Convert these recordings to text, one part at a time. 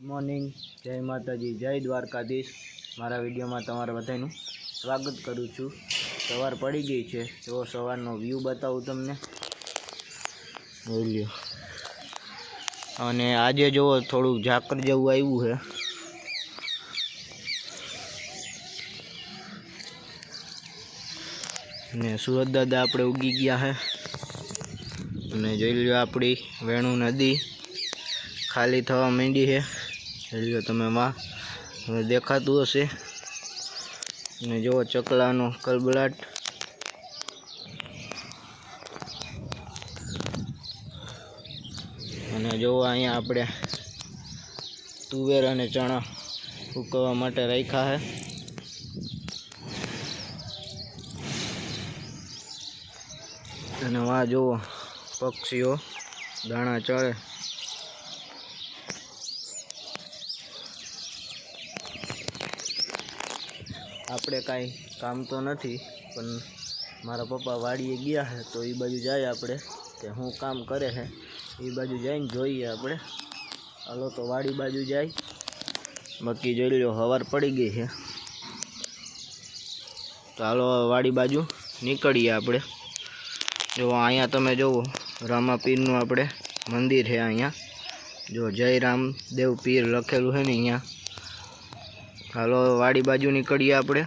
Morning जय माताजी जय द्वारकाधीश। मारा विडियो में तमारा बधाईनुं स्वागत करूँ छूँ। सवार पड़ी गई है तो सवारनो व्यू बताऊँ तमने। बोलियो अने आजे जो थोड़ू झाकर जेवुं आव्युं है। ने सूरज दादा आपणे उगी गया है अने जोई लो आपणी वेणु नदी खाली थवा मांडी है। जोई लो तमे वहाँ देखातुं हशे ने जो चकलानो कलबलाट। अने जो अहींया आपणे तुवेर अने चणा सूकववा माटे राख्या है। अने वहाँ जो पक्षीओ दाणा चढ़े। आपणे काई काम तो नहीं पण मारा पप्पा वाड़ीए गया है तो ई बाजू जाए आपणे के हूँ काम करे है ई बाजू जाइने जोईए आपणे। हलो तो वाड़ी बाजू जाए। बाकी जोई लो हवार पड़ी गई है तो हालो वाड़ी बाजू निकळीए आपणे। जो अहींया तमे जोवो रामापीरनुं आपणे मंदिर है। अहींया जो जय रामदेव पीर लखेलुं है ने अहींया। हालो वाड़ी बाजू निकळीए आपणे।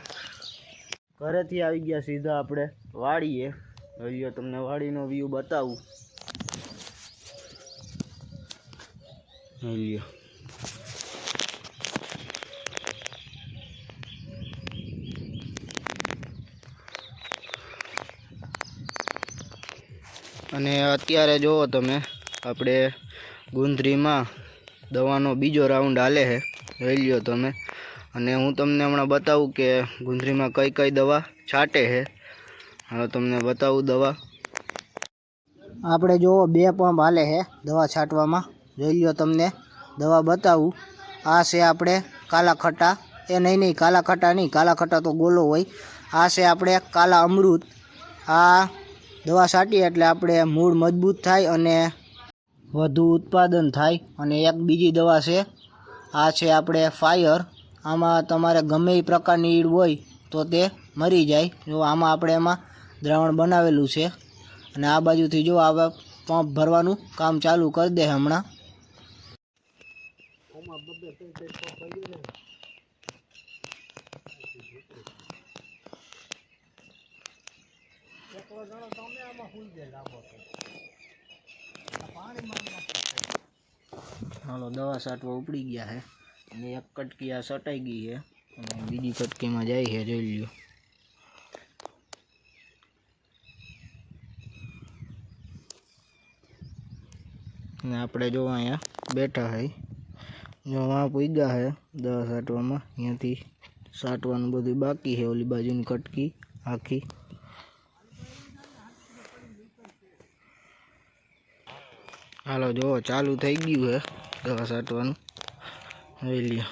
घरेथी आवी गया सीधा आपणे वाड़ीए। जोईए तमने वाड़ीनो व्यू बतावुं। जोईए अने अत्यारे जोवो तमे आपणे गुंदरीमां दवानो बीजो राउंड हाले है। जोई ल्यो तमे। अने हूँ तमने हमणां बताऊँ के गुंदरीमां कई कई दवा छाटे है। हाँ तमने बताऊँ दवा आपणे जो 2 पंप हाले है दवा छाटवामां। जोई ल्यो तमने दवा बताऊँ। आ छे आपणे काला खट्टा ए नहीं काला खट्टा नहीं, काला खट्टा तो गोलो होय। आ छे आपणे काला अमृत। आ दवा छाटी एटले आपणे मूळ मजबूत थाय अने વધુ उत्पादन थाय। अने एक बीजी दवा छे आ छे आपणे फायर। आमां तमारे गमे ए प्रकारनी ईड होय तो ते मरी जाय। जो आमां आपणे एमां द्रावण बनावेलुं छे अने आ बाजुथी जो आवे पंप भरवानुं काम चालू कर दे हमणां। हालो दवा छाटवा उपड़ी गया है अने एक कटकी आ सटाई गई है अने बीजी कटकी में जाई है। जोई ल्यो ने आपणे जो अहींया बैठा है जो वहाँ पुग्या है दवा छाटवामां। अहींयाथी छाटवानुं बधुं बाकी है। ओली बाजुनी कटकी आखी हालो जो चालू थई गयुं है दवा छाटवानुं। जोई ल्यो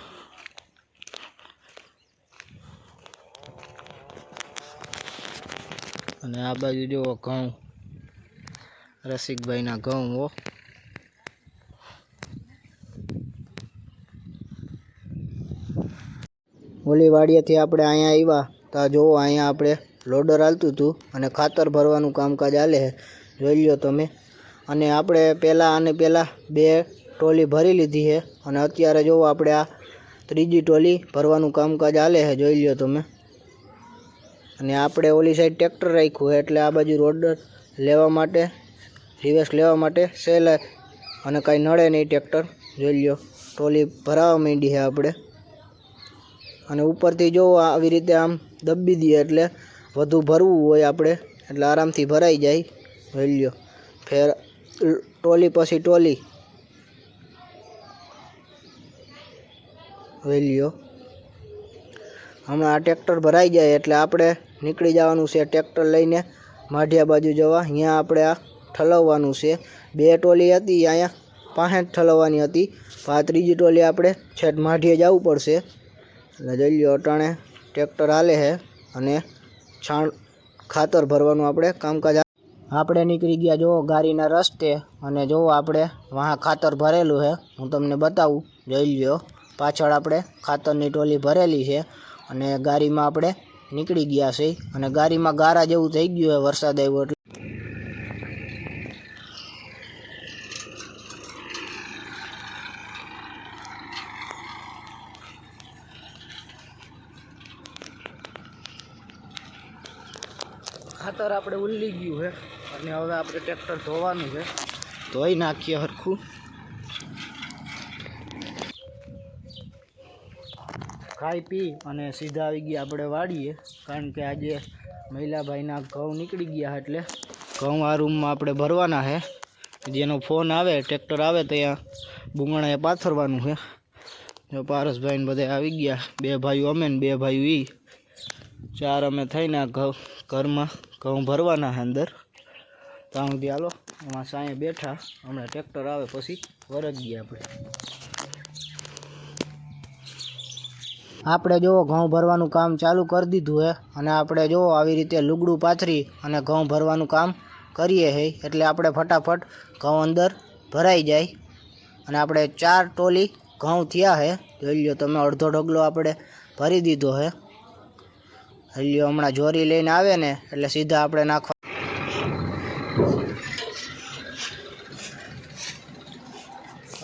अने आ बाजू जो घऊं रसिकभाई ना घऊं हो। ओली वाड़ीएथी आपणे अहींया आव्या तो जो अहींया आपणे लोडर हालतुं हतुं अने खातर भरवानुं कामकाज हाले है। जोई ल्यो तमे। अने आपणे पहला 2 टोली भरी लीधी है अने अत्यारे जो आपणे आ त्रीजी टोली भरवानुं कामकाज हाले है। जोई ल्यो तमे। अने आपणे ओली साइड ट्रेक्टर राख्युं है एटले आ बाजू रोडर लेवा माटे रिवर्स लेवा माटे सहेलाई अने कांई नड़े नहीं ट्रेक्टर। जोई ल्यो टोली भरावा मांडी है आपणे। अने उपरथी जो आवी रीते आम दबी दीए एटले वधु भरवुं होय आपणे एटले आरामथी भराई जाय। जोई ल्यो फेर टोली पछी टोली। जोई ल्यो हमणां आ ट्रेक्टर भराई जाए एटले आपणे નીકળી જવાનું છે ટ્રેક્ટર લઈને માઢિયા બાજુ જવા। અહીંયા આપણે આ ઠલવવાનું છે। 2 ટોલી હતી અહીંયા પાસે ઠલવવાની હતી। આ ત્રીજી ટોલી આપણે છેટ માઢિયે જવું પડશે। એટલે જોઈ લ્યો અટાણે ટ્રેક્ટર હાલે છે અને છાણ ખાતર ભરવાનું આપણે કામકાજ આપણે નીકળી ગયા જો ગાડીના રસ્તે અને જો આપણે વहाँ ખાતર ભરેલું છે હું તમને બતાવું જોઈ લ્યો પાછળ આપણે ખાતરની ટોલી ભરેલી છે અને ગાડીમાં આપણે નીકળી ગયા છે અને ગાડીમાં ગારા જેવું થઈ ગયું છે વરસાદ આવ્યો એટલે ખાતર આપણે ઉલ્લી ગયું છે અને હવે આપણે ટ્રેક્ટર ધોવાનું છે ધોઈ નાખીએ હરખું ખાઈ પી અને સીધા આવી ગયા આપણે વાડીએ કારણ કે આજે મહિલાભાઈના ઘઉં નીકળી ગયા એટલે ઘઉં આ રૂમમાં આપણે ભરવાના છે જેનો ફોન આવે ટ્રેક્ટર આવે ત્યાં બુંગણાએ પાથરવાનું છે જો પારસભાઈને બધા આવી ગયા 2 ભાઈઓ અમે ને 2 ભાઈઓ ઈ 4 અમે થઈને ઘરમાં ઘઉં ભરવાના છે અંદર ત્યાં સુધી હાલો એમાં સાંયે બેઠા હમણાં ટ્રેક્ટર આવે પછી વરજ ગયા આપણે જો ઘઉં ભરવાનું કામ ચાલુ કરી દીધું છે અને આપણે જો આવી રીતે લુગડું પાથરી અને ઘઉં ભરવાનું કામ કરીએ છે એટલે આપણે ફટાફટ ઘઉં અંદર ભરાઈ જાય અને આપણે 4 ટોલી ઘઉં થયા છે જોઈ લ્યો તમે અડધો ઢગલો આપણે ભરી દીધો છે હલ્યો હમણાં જોરી લઈને આવે ને એટલે સીધા આપણે નાખવા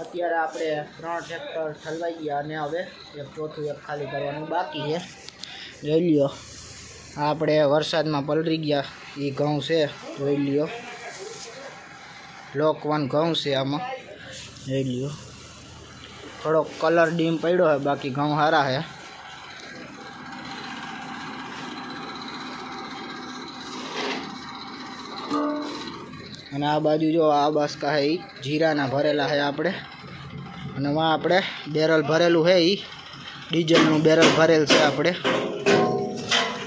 અત્યારે આપણે 3 ટ્રેક્ટર ઠલવાઈ ગયા અને હવે એક ચોથું એક ખાલી કરવાનું બાકી છે જોઈ લ્યો આપણે વરસાદમાં પલળી ગયા એ ઘઉં છે જોઈ લ્યો લોકવાન ઘઉં છે આમાં જોઈ લ્યો થોડો કલર ડીમ પડ્યો છે બાકી ઘઉં સારા છે અને આ બાજુ જો આ બાસકા છે એ જીરાના ભરેલા છે આપણે અને વાં આપણે બેરલ ભરેલું છે એ ડીઝલનું બેરલ ભરેલ છે આપણે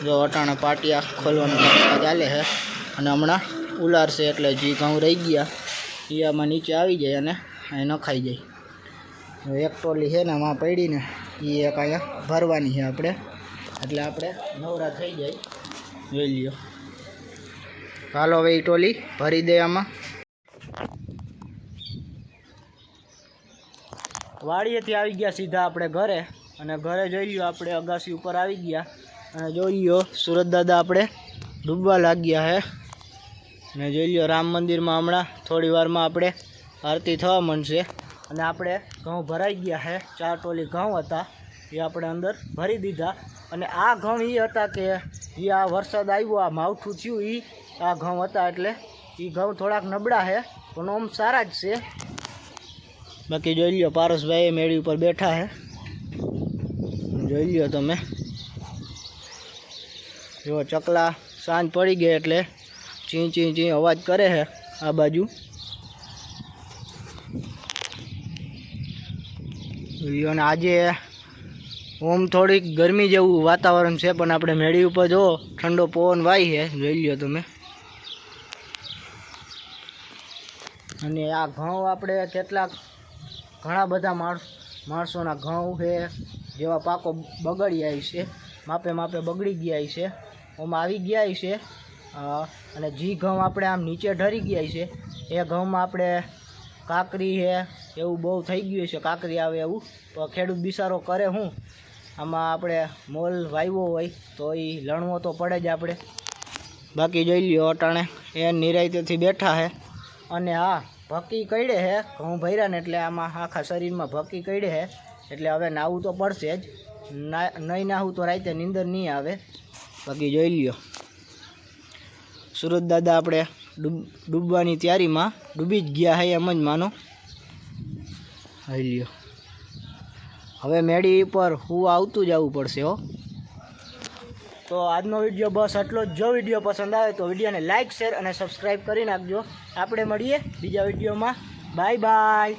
જો અટાણા પાટિયા ખોલવાનું ચાલે છે અને હમણાં ઉલારશે એટલે જે ઘઉં રહી ગયા એ આમાં નીચે આવી જાય અને અહીં નખાઈ જાય એક ટોલી છે ને વાં પડીને એ એક અહીંયા ભરવાની છે આપણે એટલે આપણે નવરા થઈ જાય જોઈ લ્યો હાલો હવે એ ટોલી ભરી દે આમાં વાડીએથી આવી ગયા સીધા આપણે ઘરે અને ઘરે જોઈ લ્યો આપણે અગાસી ઉપર આવી ગયા અને જોઈ લ્યો સુરત દાદા આપણે ડૂબવા લાગ્યા છે અને જોઈ લ્યો રામ મંદિરમાં હમણાં થોડી વારમાં આપણે આરતી થવા માંડશે અને આપણે ઘઉં ભરાઈ ગયા છે 4 ટોલી ઘઉં હતા એ આપણે અંદર ભરી દીધા અને આ ઘઉં એ હતા કે એ આ વરસાદ આવ્યો આ માવઠું થયું એ આ ઘઉં હતા એટલે એ ઘઉં થોડાક નબળા છે પણ આમ સારા જ છે બાકી જોઈ લ્યો પારસભાઈ મેળી ઉપર બેઠા છે જોઈ લ્યો તમે જો ચકલા સાંજ પડી ગઈ એટલે ચી ચી ચી અવાજ કરે છે આ બાજુ અને આજે ઓમ થોડીક ગરમી જેવું વાતાવરણ છે પણ આપણે મેળી ઉપર જો ઠંડો પવન વાય છે જોઈ લ્યો તમે અને આ ઘઉં આપણે કેટલાક ઘણા બધા માણસોના ઘઉં છે જેવા પાકો બગડી આવી છે માપે માપે બગડી ગયા છે ઓમાં આવી ગયા છે અને જે ઘઉં આપણે આમ નીચે ઢરી ગયા છે એ ઘઉંમાં આપણે કાકરી છે એવું બહુ થઈ ગયું છે કાકરી આવે એવું તો ખેડૂત બિચારો કરે હું આમાં આપણે મોલ વાવ્યો હોય તો એ લણવો તો પડે જ આપણે બાકી જોઈ લ્યો અટાણે એ નિરાયતેથી બેઠા છે અને હા ભક્કી કઈડે છે ઘઉં ભર્યા ને એટલે આમાં આખા શરીરમાં ભક્કી કઈડે છે એટલે હવે નાવું તો પડશે જ નહીં નાહું તો રાતે નીંદર નહીં આવે બાકી જોઈ લ્યો સુરત દાદા આપણે ડૂબવાની તૈયારીમાં ડૂબી જ ગયા છે એમ જ માનો જોઈ લ્યો હવે મેળી પર હું આવતું જવું પડશે હો તો આજનો વિડીયો બસ આટલો જ જો વિડીયો પસંદ આવે તો વિડીયોને લાઇક શેર અને સબસ્ક્રાઈબ કરી નાખજો આપણે મળીએ બીજા વિડીયોમાં બાય બાય